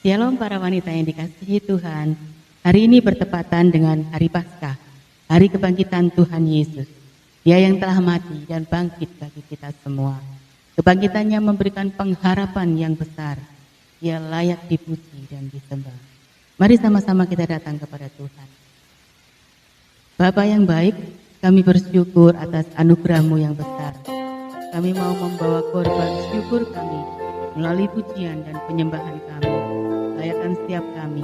Shalom para wanita yang dikasihi Tuhan. Hari ini bertepatan dengan hari Paskah, hari kebangkitan Tuhan Yesus. Dia yang telah mati dan bangkit bagi kita semua. Kebangkitannya memberikan pengharapan yang besar. Dia layak dipuji dan disembah. Mari sama-sama kita datang kepada Tuhan. Bapa yang baik, kami bersyukur atas anugerah-Mu yang besar. Kami mau membawa korban syukur kami melalui pujian dan penyembahan kami. Layakan setiap kami,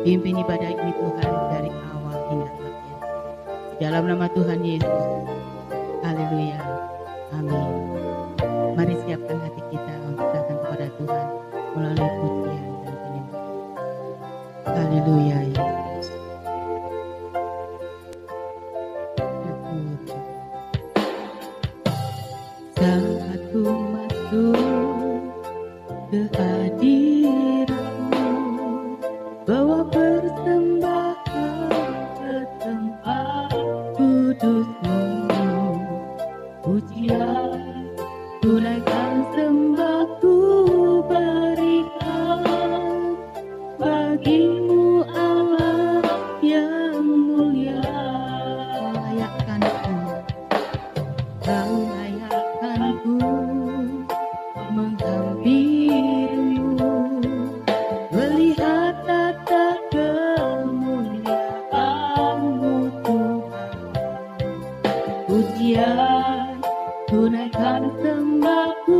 pimpin ibadah ini Tuhan dari awal hingga akhir. Di dalam nama Tuhan Yesus, haleluya, amin. Mari siapkan hati kita untuk datang kepada Tuhan melalui pujian dan penyembahan. Haleluya, Yesus. Saat ku masuk ke hadirat-Mu, bawa persembahan ke tempat kudus-Mu, pujian tunaikan sembahku berikan bagi-Mu Allah yang mulia. Kau layakkan-Ku menghampiri-Mu, melihat tata kemuliaan-Mu Tuhan. Pujian tunaikan sembahku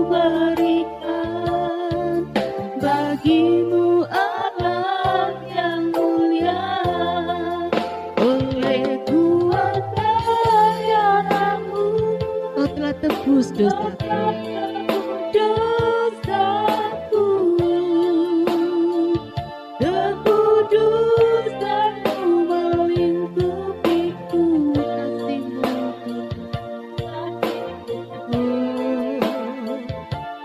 berikan bagi-Mu Allah yang mulia. Oleh kuasa darah-Mu Kau telah tebus dosaku. Kekudusan-Mu melingkupiku, kasih-Mu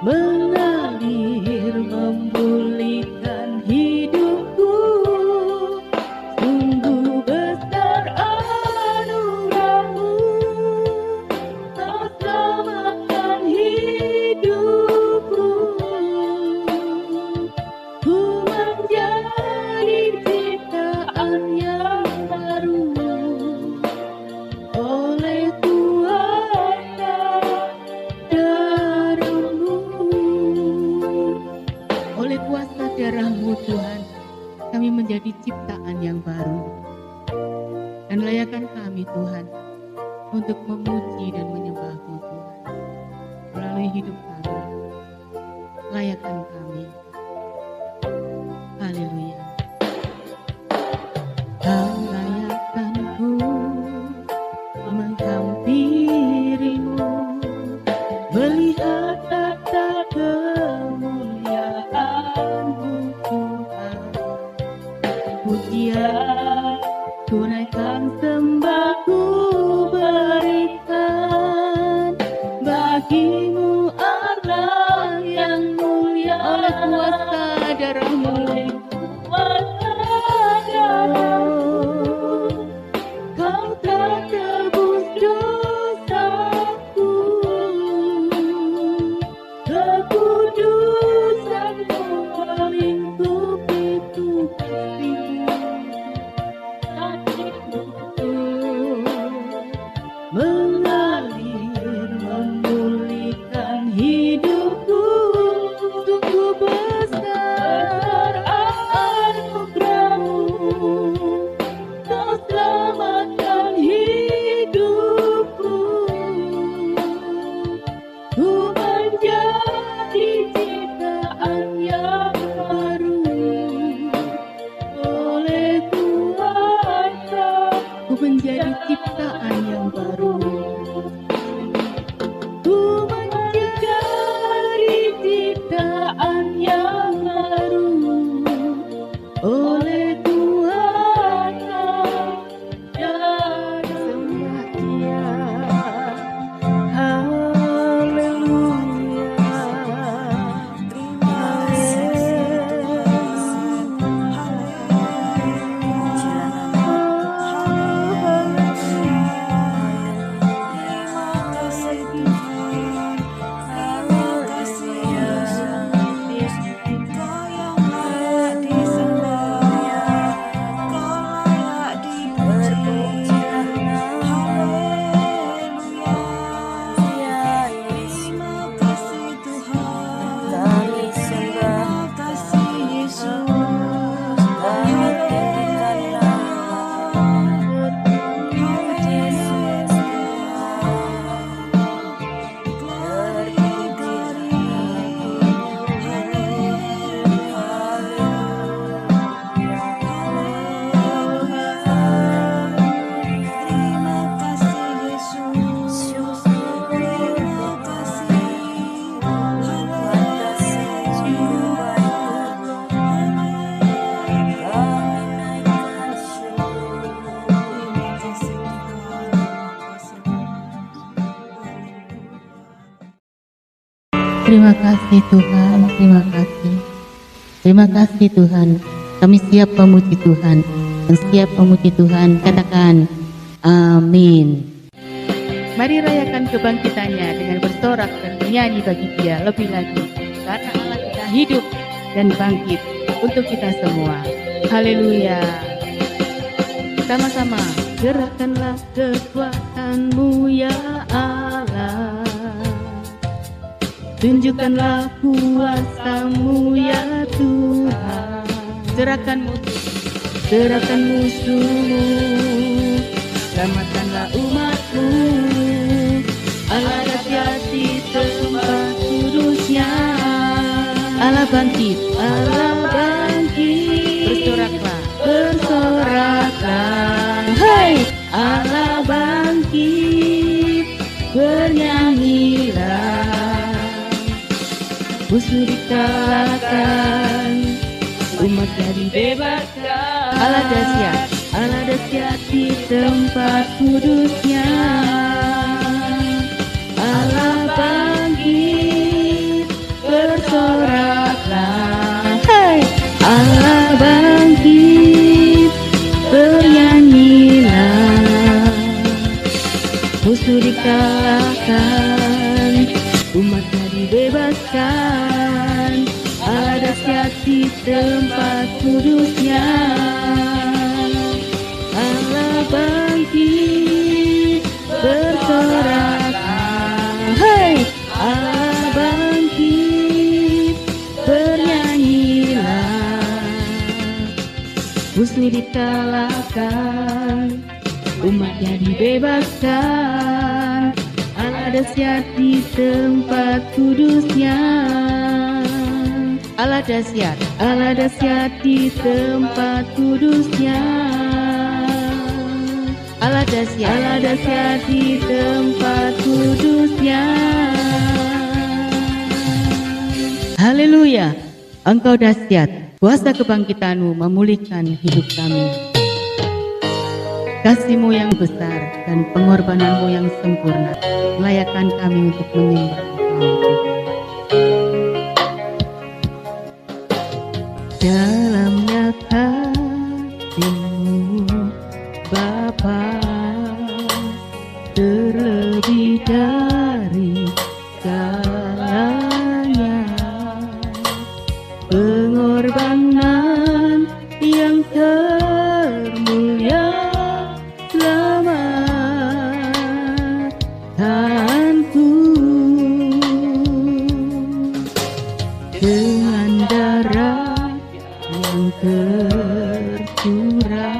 mengalir memulihkan hidupku. Sungguh besar anugerah-Mu, Kau selamatkan hidupku. Ku menjadi ciptaan yang baru oleh kuasa darah-Mu. Oleh kuasa darah-Mu Tuhan, kami menjadi ciptaan yang baru. Dan layakan kami Tuhan untuk memuji dan menyembah-Mu Tuhan melalui hidup kami. Layakan kami. Haleluya. Kau layakkan-Ku menghampiri-Mu, melihat tata kemuliaan-Mu Tuhan. Pujian tunaikan sembahku berikan bagi-Mu Allah yang mulia. Oleh kuasa darah-Mu Kau telah tebus dosaku. Kekudusan-Mu melingkupiku, kasih-Mu Terima kasih Tuhan, terima kasih. Terima kasih Tuhan. Kami siap memuji Tuhan. Dan siap memuji Tuhan, katakan amin. Mari rayakan kebangkitannya dengan bersorak dan menyanyi bagi Dia lebih lagi. Karena Allah kita hidup dan bangkit untuk kita semua. Haleluya. Sama-sama, gerakkanlah kekuatan-Mu ya Allah. Tunjukkanlah kuasa-Mu ya Tuhan. Serahkan musuh-Mu, selamatkanlah umat-Mu. Allah dahsyat di tempat kudus-Nya. Allah bangkit, bersoraklah, hai Allah bangkit, bernyanyilah. Musuh dikalahkan, umatnya dibebaskan. Allah dahsyat di tempat kudus-Nya. Allah bangkit, bersoraklah, hai Allah bangkit, bernyanyilah. Musuh dikalahkan, umatnya dibebaskan. Allah dahsyat di tempat kudus-Nya. Allah bangkit, bersoraklah, hai Allah bangkit, bernyanyilah. Musuh dikalahkan, umatnya dibebaskan. Allah dahsyat di tempat kudus-Nya. Allah dahsyat di tempat kudus-Nya. Allah dahsyat di tempat kudus-Nya. Haleluya, Engkau dahsyat, kuasa kebangkitan-Mu memulihkan hidup kami. Kasih-Mu yang besar dan pengorbanan-Mu yang sempurna melayakkan kami untuk menyembah Engkau. Dalamnya kasih-Mu Bapa, terlebih dari segalanya, pengorbanan yang termulia selamatanku. Dengan darah yang tercurah,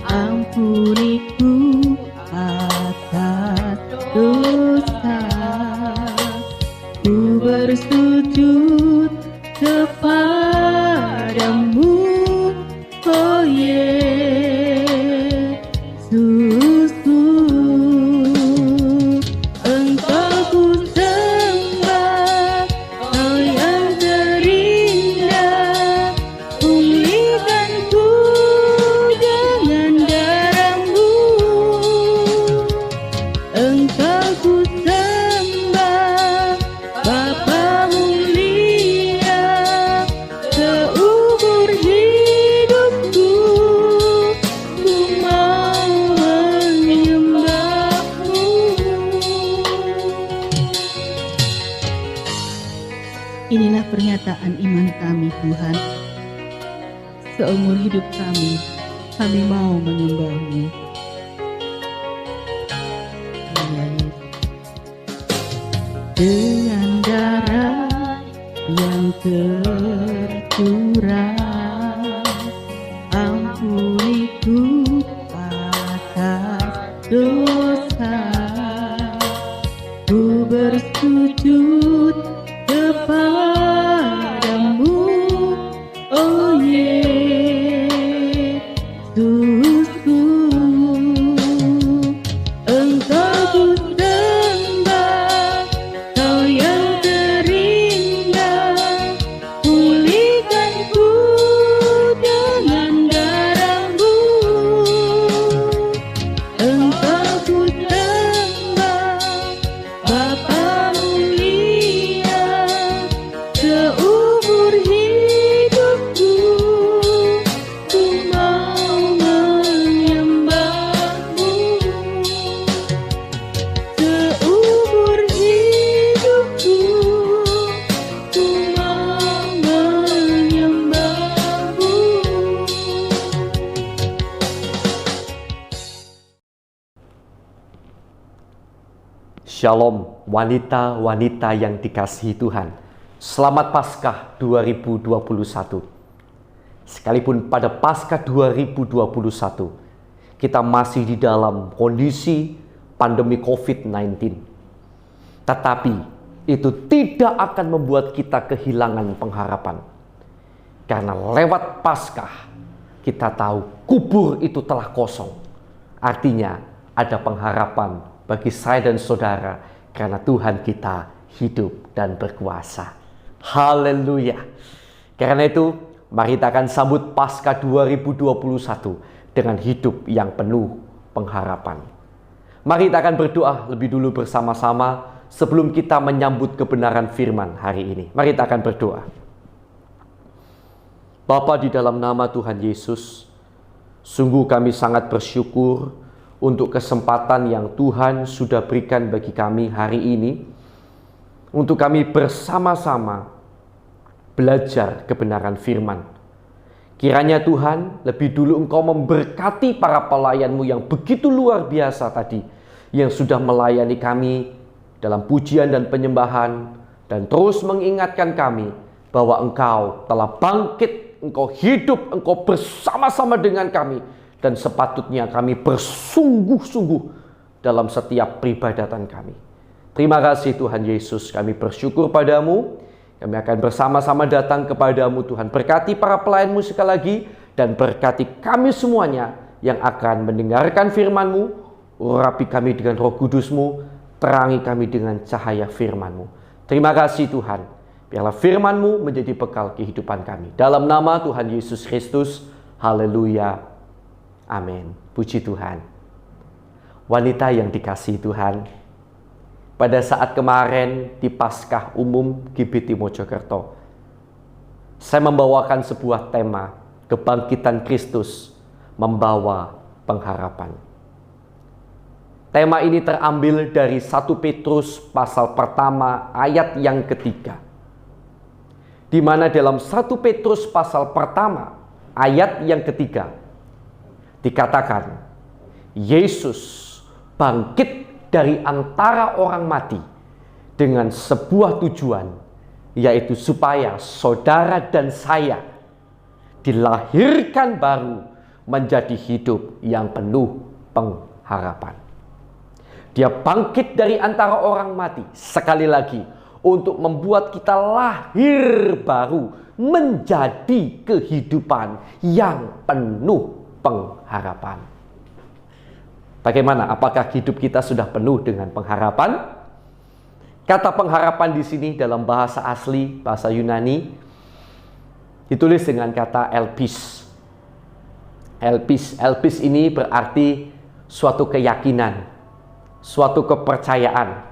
ampuniku atas dosa. Ku bersujud kepadamu, oh Yesusku. Engkau ku sembah, Kau yang terindah. Pulihkanku dengan darah-Mu. Engkau ku sembah, Bapa mulia, seumur hidupku ku mau menyembah-Mu. Inilah pernyataan iman kami Tuhan. Seumur hidup kami mau menyembah-Mu. Ya Yesus. Dengan darah yang tercurah, ampuniku atas dosa. Ku bersujud kepadamu, oh Yesusku. Engkau ku sembah, Kau yang terindah. Pulihkanku dengan darah-Mu. Engkau ku Shalom wanita-wanita yang dikasihi Tuhan. Selamat Paskah 2021. Sekalipun pada Paskah 2021 kita masih di dalam kondisi pandemi COVID-19, tetapi itu tidak akan membuat kita kehilangan pengharapan. Karena lewat Paskah kita tahu kubur itu telah kosong. Artinya ada pengharapan bagi saya dan saudara, karena Tuhan kita hidup dan berkuasa. Haleluya. Karena itu, mari kita akan sambut Paskah 2021 dengan hidup yang penuh pengharapan. Mari kita akan berdoa lebih dulu bersama-sama sebelum kita menyambut kebenaran firman hari ini. Mari kita akan berdoa. Bapa, di dalam nama Tuhan Yesus, sungguh kami sangat bersyukur untuk kesempatan yang Tuhan sudah berikan bagi kami hari ini, untuk kami bersama-sama belajar kebenaran firman. Kiranya Tuhan, lebih dulu Engkau memberkati para pelayan-Mu yang begitu luar biasa tadi, yang sudah melayani kami dalam pujian dan penyembahan, dan terus mengingatkan kami bahwa Engkau telah bangkit, Engkau hidup, Engkau bersama-sama dengan kami, dan sepatutnya kami bersungguh-sungguh dalam setiap peribadatan kami. Terima kasih Tuhan Yesus, kami bersyukur padamu. Kami akan bersama-sama datang kepadamu Tuhan. Berkati para pelayan-Mu sekali lagi, dan berkati kami semuanya yang akan mendengarkan firman-Mu. Urapi kami dengan Roh Kudus-Mu, terangi kami dengan cahaya firman-Mu. Terima kasih Tuhan, biarlah firman-Mu menjadi bekal kehidupan kami. Dalam nama Tuhan Yesus Kristus, haleluya. Amin. Puji Tuhan. Wanita yang dikasihi Tuhan, pada saat kemarin di Paskah Umum GBT Mojokerto, saya membawakan sebuah tema, kebangkitan Kristus membawa pengharapan. Tema ini terambil dari 1 Petrus pasal pertama ayat yang ketiga, di mana dalam 1 Petrus pasal pertama ayat yang ketiga dikatakan, Yesus bangkit dari antara orang mati dengan sebuah tujuan, yaitu supaya saudara dan saya dilahirkan baru menjadi hidup yang penuh pengharapan. Dia bangkit dari antara orang mati, sekali lagi, untuk membuat kita lahir baru menjadi kehidupan yang penuh pengharapan. Bagaimana? Apakah hidup kita sudah penuh dengan pengharapan? Kata pengharapan di sini dalam bahasa asli, bahasa Yunani, ditulis dengan kata elpis. Elpis ini berarti suatu keyakinan, suatu kepercayaan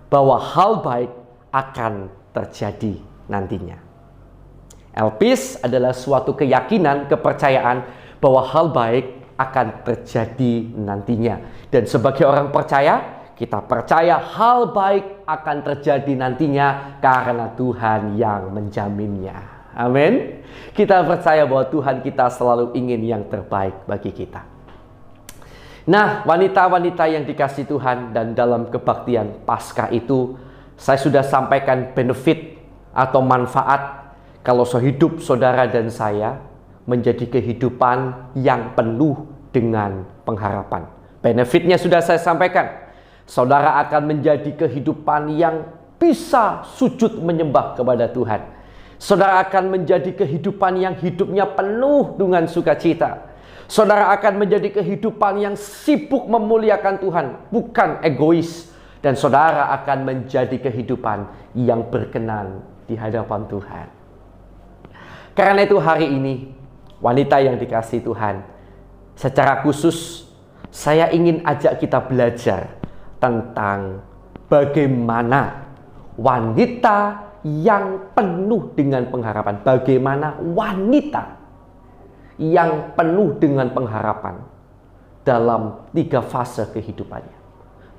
bahwa hal baik akan terjadi nantinya. Elpis adalah suatu keyakinan, kepercayaan bahwa hal baik akan terjadi nantinya. Dan sebagai orang percaya, kita percaya hal baik akan terjadi nantinya karena Tuhan yang menjaminnya. Amin. Kita percaya bahwa Tuhan kita selalu ingin yang terbaik bagi kita. Nah, wanita-wanita yang dikasihi Tuhan, dan dalam kebaktian Paskah itu, saya sudah sampaikan benefit atau manfaat kalau hidup saudara dan saya menjadi kehidupan yang penuh dengan pengharapan. Benefitnya sudah saya sampaikan. Saudara akan menjadi kehidupan yang bisa sujud menyembah kepada Tuhan. Saudara akan menjadi kehidupan yang hidupnya penuh dengan sukacita. Saudara akan menjadi kehidupan yang sibuk memuliakan Tuhan, bukan egois. Dan saudara akan menjadi kehidupan yang berkenan di hadapan Tuhan. Karena itu hari ini, wanita yang dikasihi Tuhan, secara khusus saya ingin ajak kita belajar tentang bagaimana wanita yang penuh dengan pengharapan. Bagaimana wanita yang penuh dengan pengharapan dalam 3 fase kehidupannya.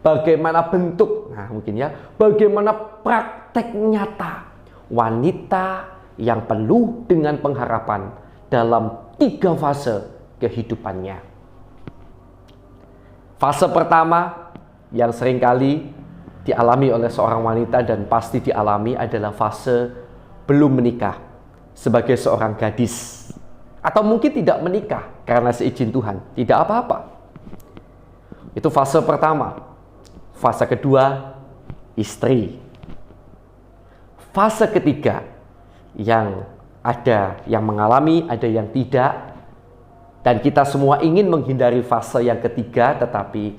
Bagaimana bentuk, bagaimana praktek nyata wanita yang penuh dengan pengharapan dalam 3 fase kehidupannya. Fase pertama, yang seringkali dialami oleh seorang wanita dan pasti dialami adalah fase belum menikah sebagai seorang gadis. Atau mungkin tidak menikah karena seizin Tuhan, tidak apa-apa. Itu fase pertama. Fase kedua, istri. Fase ketiga, yang ada yang mengalami, ada yang tidak. Dan kita semua ingin menghindari fase yang ketiga, tetapi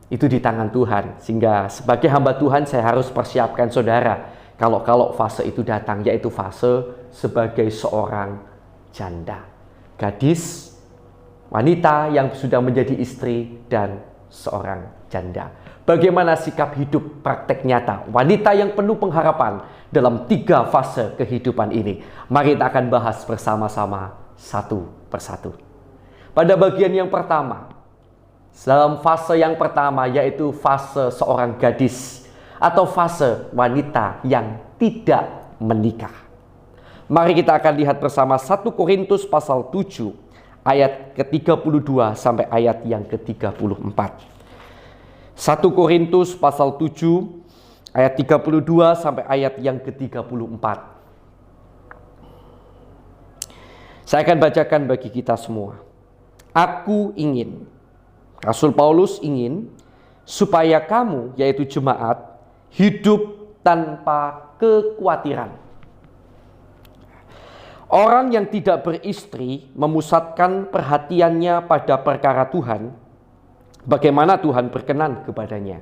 itu di tangan Tuhan. Sehingga sebagai hamba Tuhan saya harus persiapkan saudara kalau fase itu datang, yaitu fase sebagai seorang janda. Gadis, wanita yang sudah menjadi istri, dan seorang janda. Bagaimana sikap hidup praktek nyata wanita yang penuh pengharapan dalam 3 fase kehidupan ini? Mari kita akan bahas bersama-sama satu persatu. Pada bagian yang pertama, dalam fase yang pertama, yaitu fase seorang gadis atau fase wanita yang tidak menikah. Mari kita akan lihat bersama 1 Korintus pasal 7 ayat ke-32 sampai ayat yang ke-34. 1 Korintus pasal 7 ayat 32 sampai ayat yang ke-34. Saya akan bacakan bagi kita semua. Aku ingin, Rasul Paulus ingin supaya kamu, yaitu jemaat, hidup tanpa kekhawatiran. Orang yang tidak beristri memusatkan perhatiannya pada perkara Tuhan, bagaimana Tuhan berkenan kepadanya.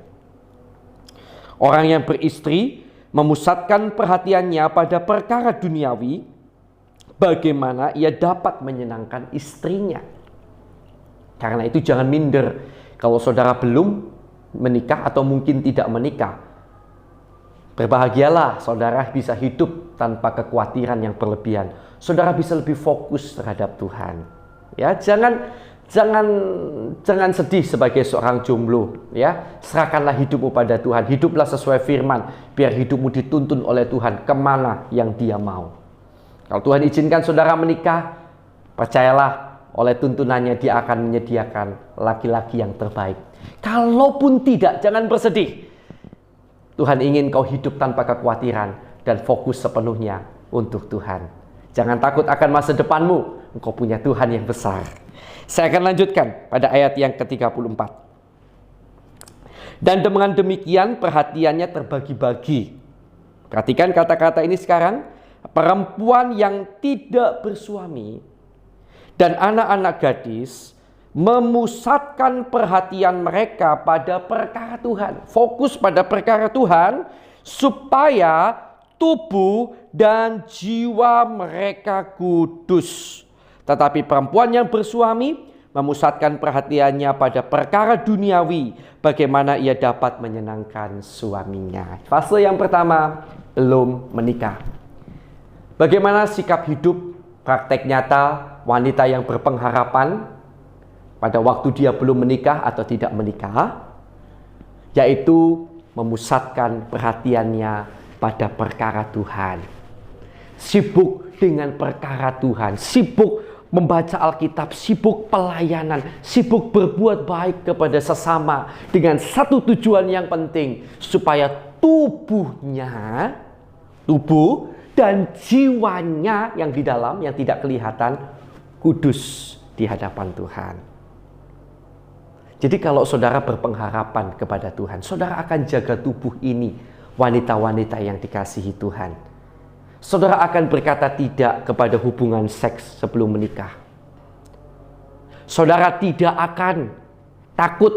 Orang yang beristri memusatkan perhatiannya pada perkara duniawi, bagaimana ia dapat menyenangkan istrinya. Karena itu jangan minder kalau saudara belum menikah atau mungkin tidak menikah. Berbahagialah saudara bisa hidup tanpa kekhawatiran yang berlebihan. Saudara bisa lebih fokus terhadap Tuhan. Ya, Jangan sedih sebagai seorang jomblo, ya. Serahkanlah hidupmu pada Tuhan. Hiduplah sesuai firman, biar hidupmu dituntun oleh Tuhan kemana yang Dia mau. Kalau Tuhan izinkan saudara menikah, percayalah oleh tuntunannya Dia akan menyediakan laki-laki yang terbaik. Kalaupun tidak, jangan bersedih. Tuhan ingin kau hidup tanpa kekhawatiran dan fokus sepenuhnya untuk Tuhan. Jangan takut akan masa depanmu, engkau punya Tuhan yang besar. Saya akan lanjutkan pada ayat yang ke-34. Dan dengan demikian perhatiannya terbagi-bagi. Perhatikan kata-kata ini sekarang. Perempuan yang tidak bersuami dan anak-anak gadis memusatkan perhatian mereka pada perkara Tuhan. Fokus pada perkara Tuhan supaya tubuh dan jiwa mereka kudus. Tetapi perempuan yang bersuami memusatkan perhatiannya pada perkara duniawi, bagaimana ia dapat menyenangkan suaminya. Fase yang pertama, belum menikah. Bagaimana sikap hidup praktek nyata wanita yang berpengharapan pada waktu dia belum menikah atau tidak menikah, yaitu memusatkan perhatiannya pada perkara Tuhan. Sibuk dengan perkara Tuhan, sibuk membaca Alkitab, sibuk pelayanan, sibuk berbuat baik kepada sesama dengan satu tujuan yang penting, supaya tubuh dan jiwanya yang di dalam, yang tidak kelihatan, kudus di hadapan Tuhan. Jadi kalau saudara berpengharapan kepada Tuhan, saudara akan jaga tubuh ini, wanita-wanita yang dikasihi Tuhan. Saudara akan berkata tidak kepada hubungan seks sebelum menikah. Saudara tidak akan takut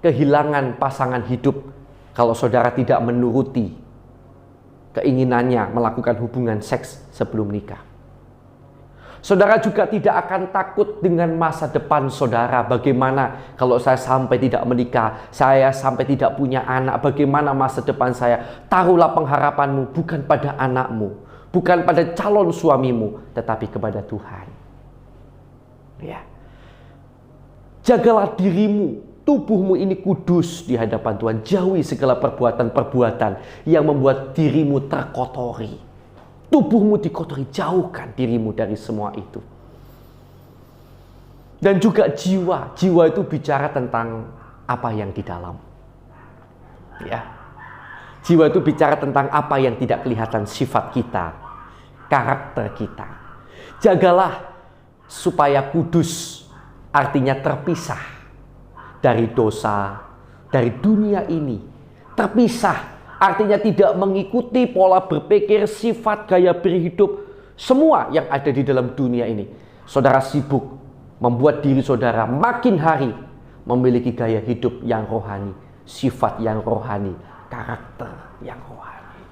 kehilangan pasangan hidup kalau saudara tidak menuruti keinginannya melakukan hubungan seks sebelum nikah. Saudara juga tidak akan takut dengan masa depan saudara. Bagaimana kalau saya sampai tidak menikah, saya sampai tidak punya anak, bagaimana masa depan saya? Taruhlah pengharapanmu bukan pada anakmu, bukan pada calon suamimu, tetapi kepada Tuhan. Ya. Jagalah dirimu, tubuhmu ini kudus di hadapan Tuhan. Jauhi segala perbuatan-perbuatan yang membuat dirimu terkotori. Tubuhmu dikotori, jauhkan dirimu dari semua itu. Dan juga jiwa. Jiwa itu bicara tentang apa yang di dalam. Ya. Jiwa itu bicara tentang apa yang tidak kelihatan, sifat kita, karakter kita. Jagalah supaya kudus, artinya terpisah dari dosa, dari dunia ini. Terpisah artinya tidak mengikuti pola berpikir, sifat, gaya berhidup, semua yang ada di dalam dunia ini. Saudara sibuk membuat diri saudara makin hari memiliki gaya hidup yang rohani, sifat yang rohani, karakter yang rohani.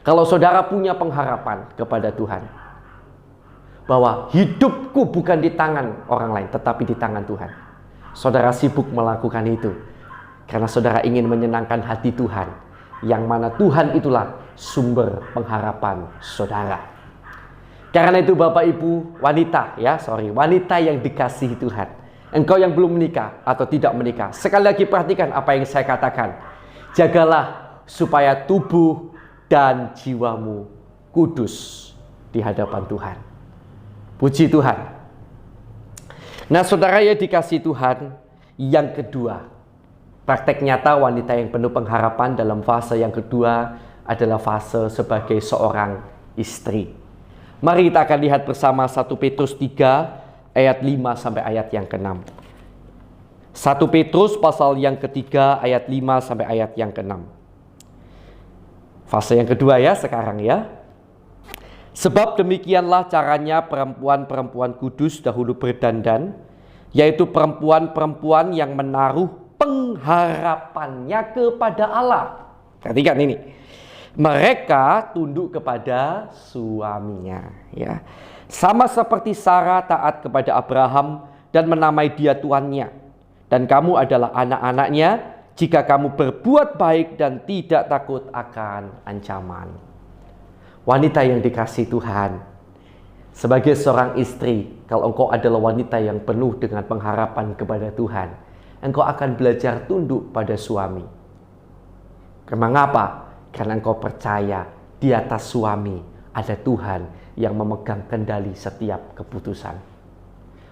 Kalau saudara punya pengharapan kepada Tuhan, bahwa hidupku bukan di tangan orang lain, tetapi di tangan Tuhan. Saudara sibuk melakukan itu, karena saudara ingin menyenangkan hati Tuhan, yang mana Tuhan itulah sumber pengharapan saudara. Karena itu Bapak Ibu wanita yang dikasihi Tuhan, engkau yang belum menikah atau tidak menikah, sekali lagi perhatikan apa yang saya katakan. Jagalah supaya tubuh dan jiwamu kudus di hadapan Tuhan. Puji Tuhan. Nah saudara yang dikasihi Tuhan, yang kedua, praktek nyata wanita yang penuh pengharapan dalam fase yang kedua adalah fase sebagai seorang istri. Mari kita akan lihat bersama 1 Petrus 3 ayat 5 sampai ayat yang ke-6. 1 Petrus pasal yang ketiga ayat 5 sampai ayat yang ke-6. Fase yang kedua ya sekarang ya. Sebab demikianlah caranya perempuan-perempuan kudus dahulu berdandan, yaitu perempuan-perempuan yang menaruh pengharapannya kepada Allah. Perhatikan ini. Mereka tunduk kepada suaminya, ya. Sama seperti Sarah taat kepada Abraham dan menamai dia tuannya. Dan kamu adalah anak-anaknya jika kamu berbuat baik dan tidak takut akan ancaman. Wanita yang dikasihi Tuhan, sebagai seorang istri, kalau engkau adalah wanita yang penuh dengan pengharapan kepada Tuhan, engkau akan belajar tunduk pada suami. Mengapa? Karena engkau percaya di atas suami ada Tuhan yang memegang kendali setiap keputusan.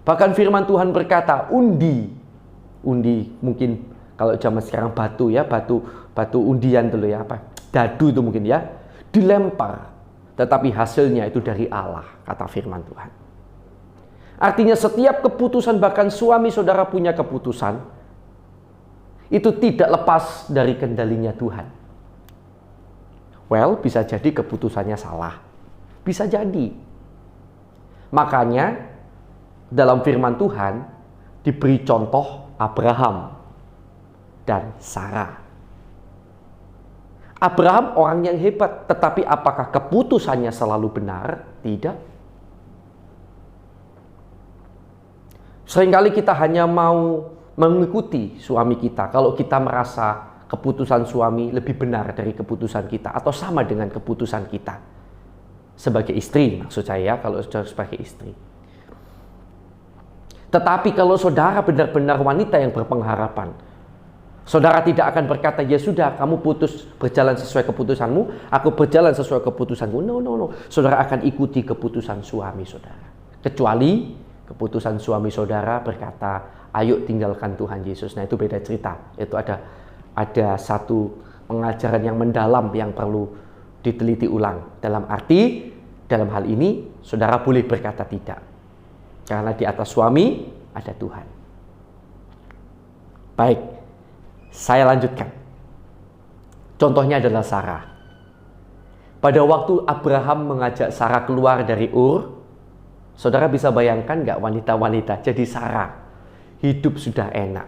Bahkan firman Tuhan berkata, undi mungkin kalau zaman sekarang batu ya, batu undian dulu ya, dadu itu mungkin ya, dilempar. Tetapi hasilnya itu dari Allah, kata firman Tuhan. Artinya setiap keputusan, bahkan suami saudara punya keputusan, itu tidak lepas dari kendalinya Tuhan. Well, bisa jadi keputusannya salah. Bisa jadi. Makanya dalam firman Tuhan diberi contoh Abraham dan Sarah. Abraham orang yang hebat, tetapi apakah keputusannya selalu benar? Tidak. Seringkali kita hanya mau mengikuti suami kita kalau kita merasa keputusan suami lebih benar dari keputusan kita atau sama dengan keputusan kita. Sebagai istri maksud saya, kalau saudara sebagai istri. Tetapi kalau saudara benar-benar wanita yang berpengharapan, saudara tidak akan berkata, ya sudah kamu putus berjalan sesuai keputusanmu, aku berjalan sesuai keputusanku. No. Saudara akan ikuti keputusan suami saudara. Kecuali keputusan suami saudara berkata, ayo tinggalkan Tuhan Yesus. Nah itu beda cerita. Itu ada satu pengajaran yang mendalam yang perlu diteliti ulang. Dalam arti, dalam hal ini saudara boleh berkata tidak. Karena di atas suami ada Tuhan. Baik. Saya lanjutkan. Contohnya adalah Sarah. Pada waktu Abraham mengajak Sarah keluar dari Ur, saudara bisa bayangkan nggak wanita-wanita jadi Sarah hidup sudah enak.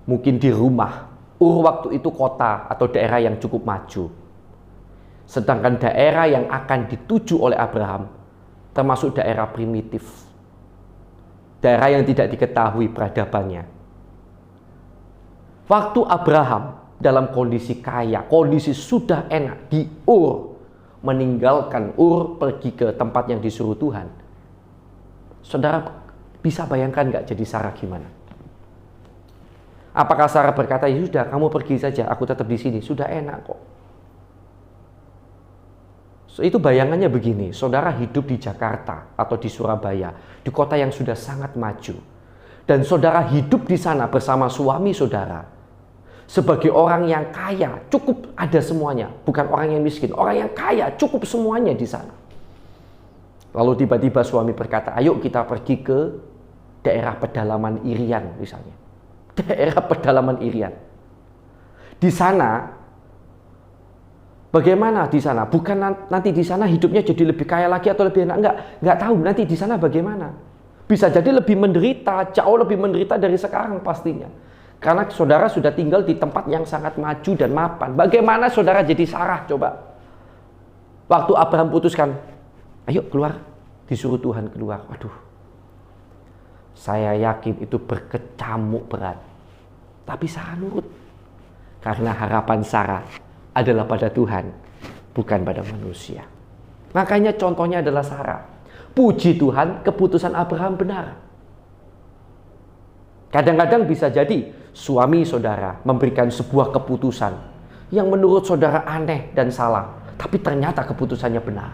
Mungkin di rumah. Ur waktu itu kota atau daerah yang cukup maju. Sedangkan daerah yang akan dituju oleh Abraham termasuk daerah primitif. Daerah yang tidak diketahui peradabannya. Waktu Abraham dalam kondisi kaya, kondisi sudah enak di Ur, meninggalkan Ur pergi ke tempat yang disuruh Tuhan. Saudara bisa bayangkan nggak jadi Sarah gimana? Apakah Sarah berkata, ya sudah kamu pergi saja, aku tetap di sini, sudah enak kok. Itu bayangannya begini, saudara hidup di Jakarta atau di Surabaya, di kota yang sudah sangat maju. Dan saudara hidup di sana bersama suami saudara sebagai orang yang kaya, cukup ada semuanya. Bukan orang yang miskin, orang yang kaya, cukup semuanya di sana. Lalu tiba-tiba suami berkata, ayo kita pergi ke daerah pedalaman Irian misalnya. Daerah pedalaman Irian. Di sana, bagaimana di sana? Bukan nanti di sana hidupnya jadi lebih kaya lagi atau lebih enak. Enggak tahu nanti di sana bagaimana. Bisa jadi lebih menderita, jauh lebih menderita dari sekarang pastinya. Karena saudara sudah tinggal di tempat yang sangat maju dan mapan. Bagaimana saudara jadi Sarah coba? Waktu Abraham putuskan, ayo keluar, disuruh Tuhan keluar. Waduh, saya yakin itu berkecamuk berat. Tapi Sarah nurut. Karena harapan Sarah adalah pada Tuhan, bukan pada manusia. Makanya contohnya adalah Sarah. Puji Tuhan, keputusan Abraham benar. Kadang-kadang bisa jadi suami saudara memberikan sebuah keputusan yang menurut saudara aneh dan salah, tapi ternyata keputusannya benar.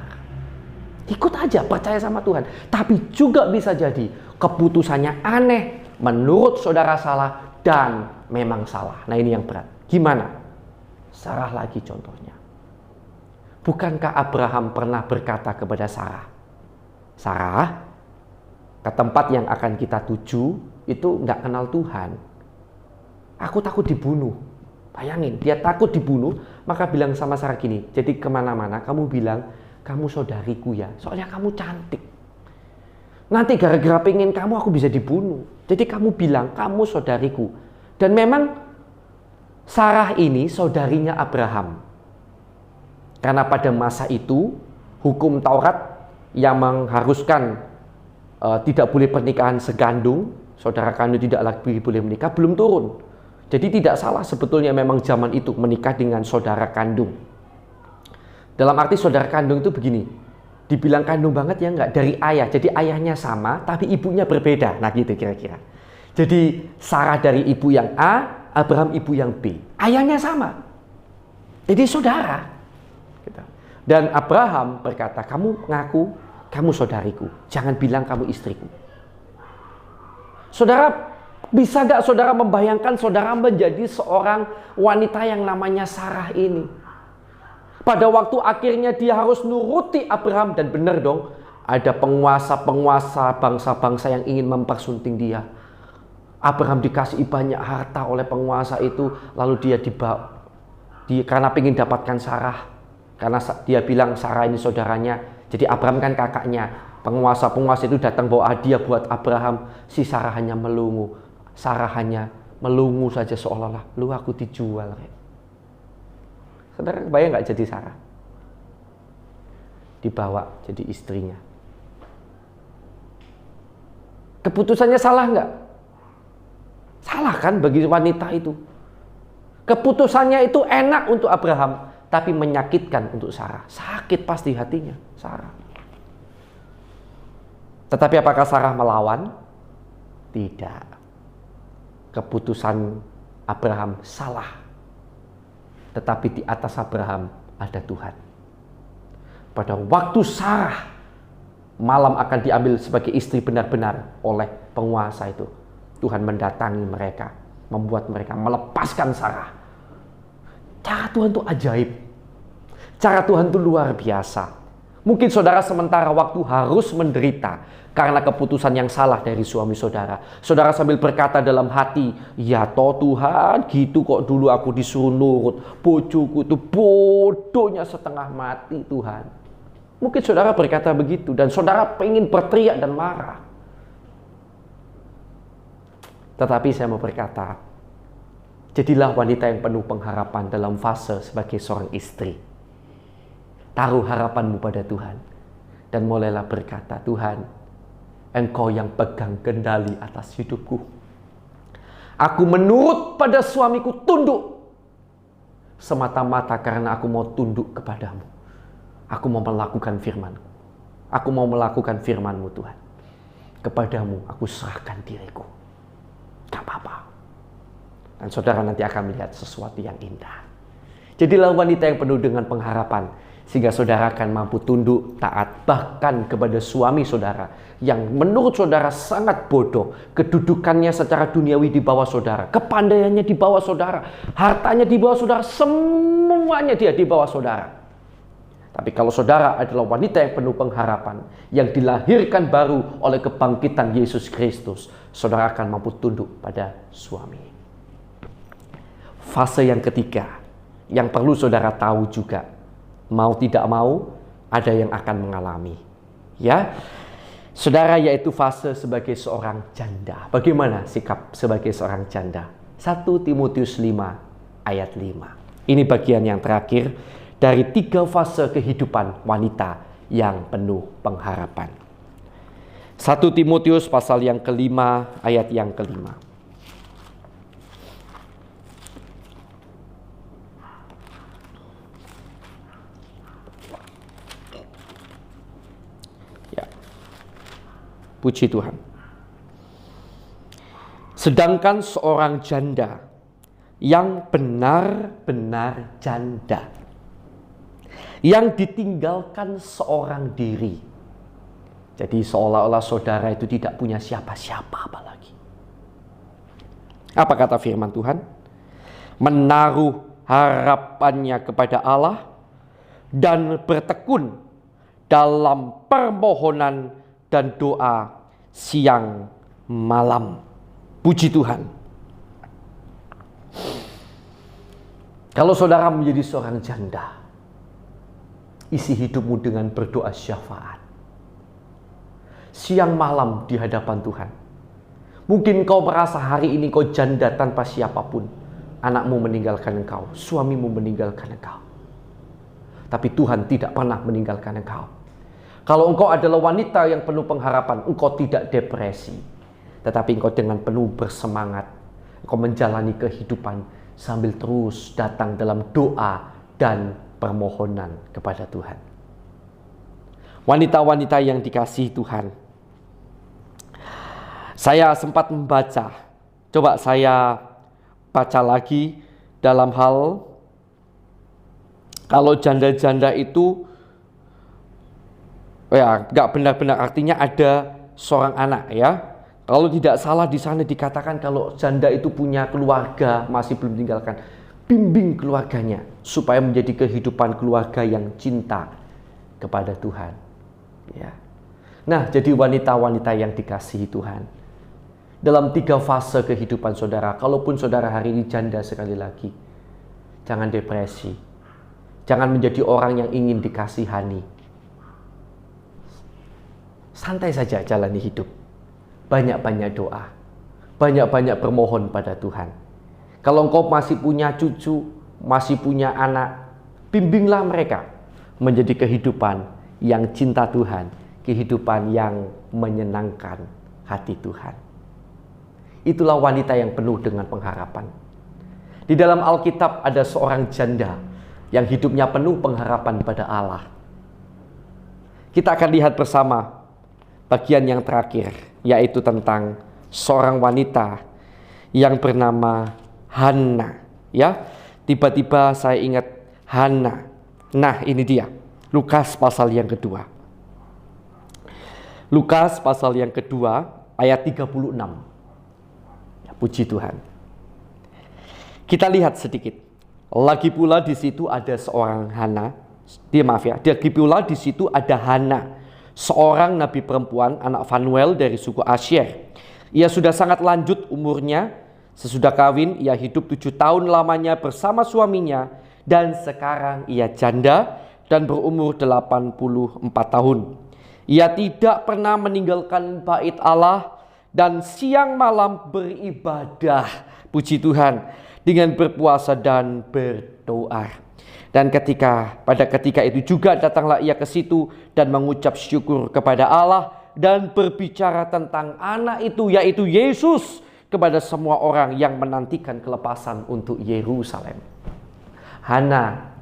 Ikut aja, percaya sama Tuhan. Tapi juga bisa jadi keputusannya aneh, menurut saudara salah, dan memang salah. Nah ini yang berat. Gimana? Sarah lagi contohnya. Bukankah Abraham pernah berkata kepada Sarah, Sarah, ke tempat yang akan kita tuju itu nggak kenal Tuhan. Aku takut dibunuh. Bayangin, dia takut dibunuh, maka bilang sama Sarah gini, jadi kemana-mana kamu bilang, kamu saudariku ya, soalnya kamu cantik. Nanti gara-gara pengen kamu aku bisa dibunuh. Jadi kamu bilang, kamu saudariku. Dan memang Sarah ini saudarinya Abraham. Karena pada masa itu, hukum Taurat yang mengharuskan tidak boleh pernikahan segandung, saudara kandung tidak lagi boleh menikah, belum turun. Jadi tidak salah sebetulnya memang zaman itu menikah dengan saudara kandung. Dalam arti saudara kandung itu begini, dibilang kandung banget ya enggak, dari ayah. Jadi ayahnya sama tapi ibunya berbeda. Nah gitu kira-kira. Jadi Sarah dari ibu yang A, Abraham ibu yang B. Ayahnya sama. Jadi saudara. Gitu. Dan Abraham berkata, kamu ngaku, kamu saudariku. Jangan bilang kamu istriku. Saudara, bisa gak saudara membayangkan saudara menjadi seorang wanita yang namanya Sarah ini? Pada waktu akhirnya dia harus nuruti Abraham. Dan benar dong, ada penguasa-penguasa bangsa-bangsa yang ingin mempersunting dia. Abraham dikasih banyak harta oleh penguasa itu. Lalu dia dibawa, karena ingin dapatkan Sarah. Karena dia bilang Sarah ini saudaranya, jadi Abraham kan kakaknya. Penguasa-penguasa itu datang bawa hadiah buat Abraham. Si Sarah hanya melungu. Sarah hanya melungu saja seolah-olah, lu aku dijual. Saudara kebayang gak jadi Sarah? Dibawa jadi istrinya. Keputusannya salah gak? Salah kan bagi wanita itu. Keputusannya itu enak untuk Abraham, tapi menyakitkan untuk Sarah. Sakit pasti hatinya Sarah. Tetapi apakah Sarah melawan? Tidak. Keputusan Abraham salah. Tetapi di atas Abraham ada Tuhan. Pada waktu Sarah malam akan diambil sebagai istri benar-benar oleh penguasa itu, Tuhan mendatangi mereka, membuat mereka melepaskan Sarah. Cara Tuhan itu ajaib. Cara Tuhan itu luar biasa. Mungkin saudara sementara waktu harus menderita karena keputusan yang salah dari suami saudara. Saudara sambil berkata dalam hati, ya toh Tuhan, gitu kok dulu aku disuruh nurut. Bojoku itu bodohnya setengah mati Tuhan. Mungkin saudara berkata begitu dan saudara pengen berteriak dan marah. Tetapi saya mau berkata, jadilah wanita yang penuh pengharapan dalam fase sebagai seorang istri. Taruh harapanmu pada Tuhan. Dan mulailah berkata, Tuhan, Engkau yang pegang kendali atas hidupku. Aku menurut pada suamiku, tunduk. Semata-mata karena aku mau tunduk kepadamu. Aku mau melakukan firman-Mu. Aku mau melakukan firman-Mu Tuhan. Kepadamu aku serahkan diriku. Gak apa-apa. Dan saudara nanti akan melihat sesuatu yang indah. Jadilah wanita yang penuh dengan pengharapan. Sehingga saudara akan mampu tunduk, taat, bahkan kepada suami saudara yang menurut saudara sangat bodoh. Kedudukannya secara duniawi di bawah saudara, kepandaiannya di bawah saudara, hartanya di bawah saudara, semuanya dia di bawah saudara. Tapi kalau saudara adalah wanita yang penuh pengharapan, yang dilahirkan baru oleh kebangkitan Yesus Kristus, saudara akan mampu tunduk pada suami. Fase yang ketiga, yang perlu saudara tahu juga, mau tidak mau, ada yang akan mengalami. Ya, saudara, yaitu fase sebagai seorang janda. Bagaimana sikap sebagai seorang janda? 1 Timotius 5 ayat 5. Ini bagian yang terakhir dari 3 fase kehidupan wanita yang penuh pengharapan. 1 Timotius pasal yang kelima ayat yang kelima. Puji Tuhan. Sedangkan seorang janda yang benar-benar janda, yang ditinggalkan seorang diri. Jadi seolah-olah saudara itu tidak punya siapa-siapa apalagi. Apa kata firman Tuhan? Menaruh harapannya kepada Allah dan bertekun dalam permohonan dan doa siang malam. Puji Tuhan. Kalau saudara menjadi seorang janda, isi hidupmu dengan berdoa syafaat siang malam di hadapan Tuhan. Mungkin kau merasa hari ini kau janda tanpa siapapun. Anakmu meninggalkan engkau, suamimu meninggalkan engkau. Tapi Tuhan tidak pernah meninggalkan engkau. Kalau engkau adalah wanita yang penuh pengharapan, engkau tidak depresi. Tetapi engkau dengan penuh bersemangat. Engkau menjalani kehidupan sambil terus datang dalam doa dan permohonan kepada Tuhan. Wanita-wanita yang dikasihi Tuhan. Saya sempat membaca. Coba saya baca lagi dalam hal kalau janda-janda itu ya, nggak benar-benar artinya ada seorang anak ya. Kalau tidak salah di sana dikatakan kalau janda itu punya keluarga masih belum tinggalkan, bimbing keluarganya supaya menjadi kehidupan keluarga yang cinta kepada Tuhan. Ya. Nah, jadi wanita-wanita yang dikasihi Tuhan, dalam 3 fase kehidupan saudara, kalaupun saudara hari ini janda sekali lagi, jangan depresi, jangan menjadi orang yang ingin dikasihani. Santai saja jalani hidup. Banyak-banyak doa. Banyak-banyak bermohon pada Tuhan. Kalau engkau masih punya cucu, masih punya anak, bimbinglah mereka menjadi kehidupan yang cinta Tuhan. Kehidupan yang menyenangkan hati Tuhan. Itulah wanita yang penuh dengan pengharapan. Di dalam Alkitab ada seorang janda yang hidupnya penuh pengharapan pada Allah. Kita akan lihat bersama bagian yang terakhir, yaitu tentang seorang wanita yang bernama Hana. Ya, tiba-tiba saya ingat Hana. Nah, ini dia, Lukas pasal yang kedua. Lukas pasal yang kedua ayat 36. Ya, puji Tuhan. Kita lihat sedikit. Lagi pula di situ ada seorang Hana. Lagi pula di situ ada Hana, seorang nabi perempuan, anak Fanuel dari suku Asyer. Ia sudah sangat lanjut umurnya. Sesudah kawin, ia hidup 7 tahun lamanya bersama suaminya. Dan sekarang ia janda dan berumur 84 tahun. Ia tidak pernah meninggalkan bait Allah dan siang malam beribadah, puji Tuhan, dengan berpuasa dan berdoa. Dan pada ketika itu juga datanglah ia ke situ dan mengucap syukur kepada Allah dan berbicara tentang anak itu, yaitu Yesus, kepada semua orang yang menantikan kelepasan untuk Yerusalem. Hana,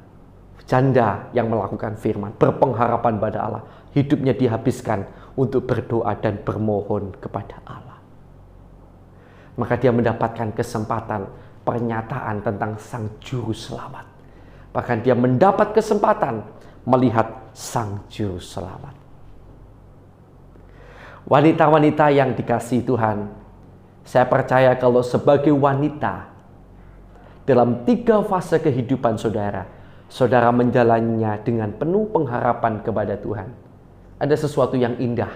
janda yang melakukan firman, berpengharapan pada Allah, hidupnya dihabiskan untuk berdoa dan bermohon kepada Allah. Maka dia mendapatkan kesempatan pernyataan tentang Sang Juru Selamat. Bahkan dia mendapat kesempatan melihat Sang Juru Selamat. Wanita-wanita yang dikasihi Tuhan, saya percaya kalau sebagai wanita dalam 3 fase kehidupan saudara, saudara menjalaninya dengan penuh pengharapan kepada Tuhan. Ada sesuatu yang indah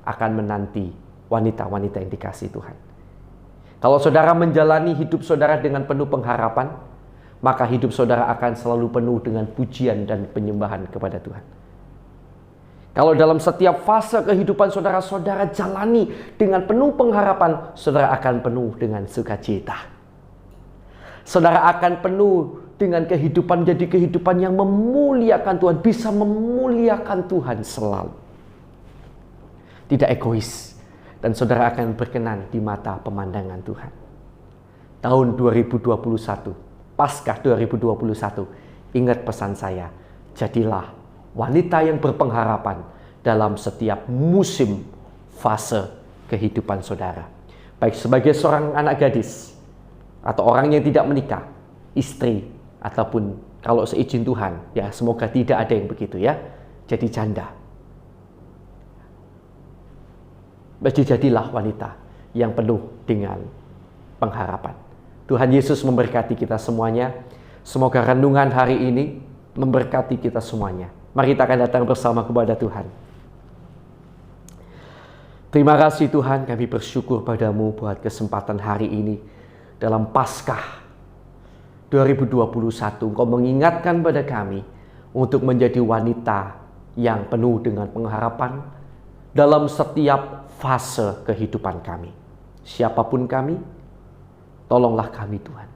akan menanti wanita-wanita yang dikasihi Tuhan. Kalau saudara menjalani hidup saudara dengan penuh pengharapan, maka hidup saudara akan selalu penuh dengan pujian dan penyembahan kepada Tuhan. Kalau dalam setiap fase kehidupan saudara, saudara jalani dengan penuh pengharapan, saudara akan penuh dengan sukacita. Saudara akan penuh dengan kehidupan jadi kehidupan yang memuliakan Tuhan, bisa memuliakan Tuhan selalu. Tidak egois, dan saudara akan berkenan di mata pemandangan Tuhan. Tahun 2021, Paskah 2021, ingat pesan saya, jadilah wanita yang berpengharapan dalam setiap musim fase kehidupan saudara. Baik sebagai seorang anak gadis, atau orang yang tidak menikah, istri, ataupun kalau seizin Tuhan, ya semoga tidak ada yang begitu ya, jadi janda. Jadilah wanita yang penuh dengan pengharapan. Tuhan Yesus memberkati kita semuanya. Semoga renungan hari ini memberkati kita semuanya. Mari kita akan datang bersama kepada Tuhan. Terima kasih Tuhan, kami bersyukur padamu buat kesempatan hari ini. Dalam Paskah 2021, Engkau mengingatkan pada kami untuk menjadi wanita yang penuh dengan pengharapan dalam setiap fase kehidupan kami. Siapapun kami, tolonglah kami Tuhan,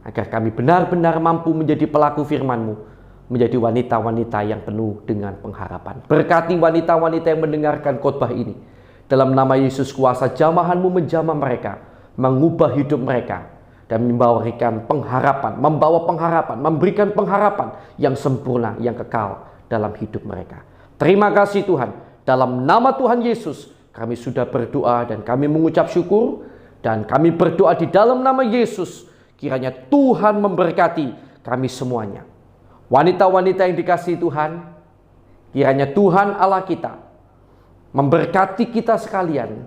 agar kami benar-benar mampu menjadi pelaku firman-Mu, menjadi wanita-wanita yang penuh dengan pengharapan. Berkati wanita-wanita yang mendengarkan khotbah ini. Dalam nama Yesus, kuasa jamahan-Mu menjamah mereka, mengubah hidup mereka, dan memberikan pengharapan, memberikan pengharapan yang sempurna, yang kekal dalam hidup mereka. Terima kasih Tuhan. Dalam nama Tuhan Yesus, kami sudah berdoa dan kami mengucap syukur. Dan kami berdoa di dalam nama Yesus, kiranya Tuhan memberkati kami semuanya. Wanita-wanita yang dikasihi Tuhan, kiranya Tuhan Allah kita memberkati kita sekalian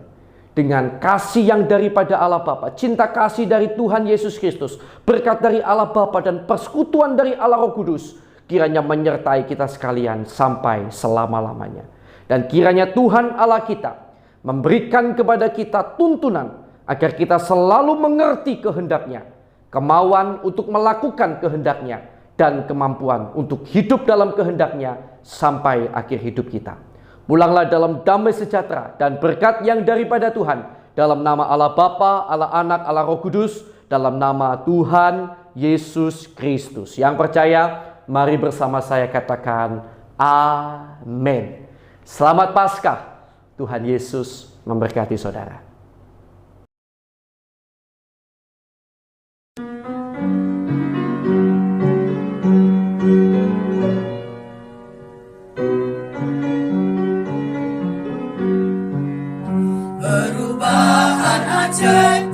dengan kasih yang daripada Allah Bapa, cinta kasih dari Tuhan Yesus Kristus, berkat dari Allah Bapa dan persekutuan dari Allah Roh Kudus, kiranya menyertai kita sekalian sampai selama-lamanya. Dan kiranya Tuhan Allah kita memberikan kepada kita tuntunan agar kita selalu mengerti kehendak-Nya, kemauan untuk melakukan kehendak-Nya, dan kemampuan untuk hidup dalam kehendak-Nya sampai akhir hidup kita. Pulanglah dalam damai sejahtera dan berkat yang daripada Tuhan, dalam nama Allah Bapa, Allah Anak, Allah Roh Kudus, dalam nama Tuhan Yesus Kristus. Yang percaya, mari bersama saya katakan amin. Selamat Paskah. Tuhan Yesus memberkati saudara.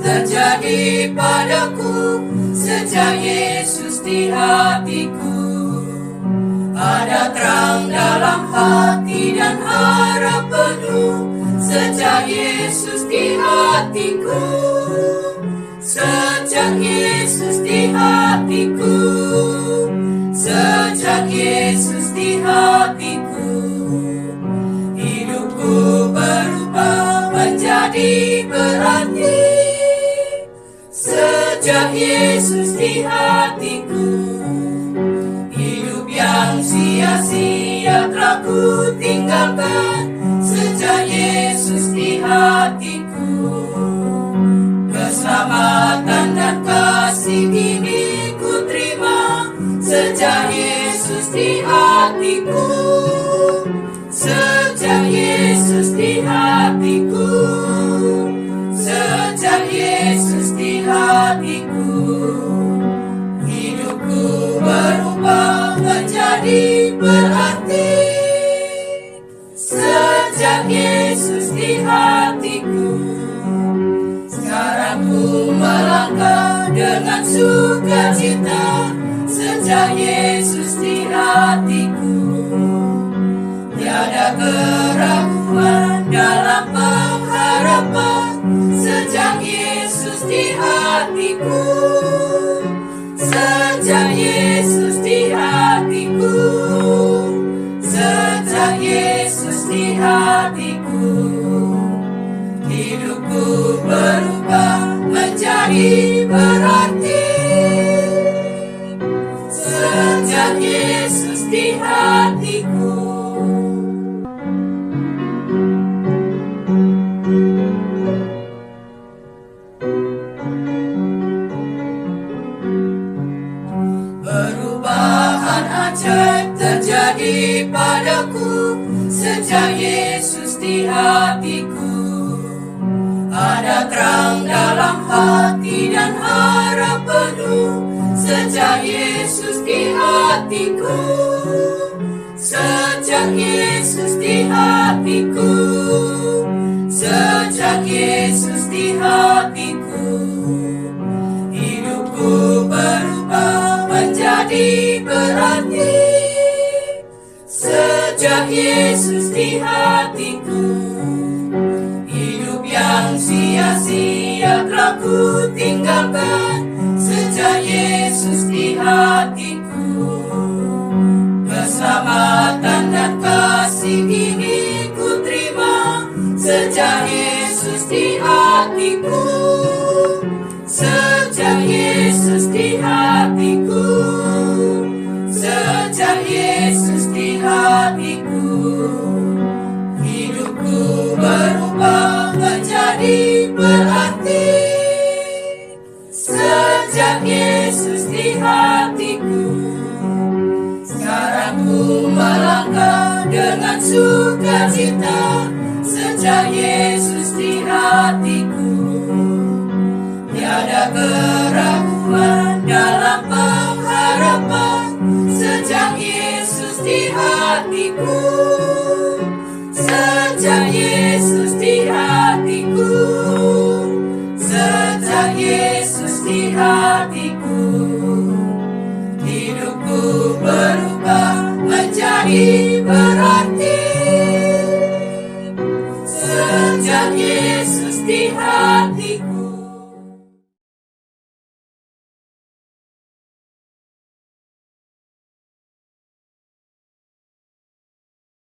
Terjadi padaku sejak Yesus di hatiku. Ada terang dalam hati dan harap penuh sejak Yesus di hatiku. Sejak Yesus di hatiku. Sejak Yesus di hatiku. Hidupku berubah menjadi berarti sejak Yesus di hatiku. Hidup yang sia-sia telah ku tinggalkan sejak Yesus di hatiku. Keselamatan dan kasih kini ku terima sejak Yesus di hatiku. Sejak Yesus di hatiku. Sejak Yesus di hatiku. Hidupku berubah menjadi berarti sejak Yesus di hatiku. Sekarang ku melangkah dengan sukacita sejak Yesus di hatiku. keraguan dalam pengharapan sejak Yesus di hatiku. Sejak Yesus di hatiku. Sejak Yesus di hatiku. Hidupku berubah menjadi berarti. Sejak Yesus di hatiku. Perubahan ajaib terjadi padaku sejak Yesus di hatiku. Ada terang dalam hati dan harap penuh sejak Yesus di hatiku. Sejak Yesus di hatiku. Sejak Yesus di hatiku. Hidupku berubah menjadi berarti. Sejak Yesus di hatiku. Yang sia-sia telah ku tinggalkan sejak Yesus di hatiku. Keselamatan dan kasih kini ku terima sejak Yesus di hatiku. Sejak Yesus di hatiku. Sejak Yesus di hatiku. Hidupku berubah menjadi berarti sejak Yesus di hatiku. Sekarang ku melangkah dengan sukacita sejak Yesus di hatiku. Tiada keraguan dalam pengharapan sejak Yesus di hatiku.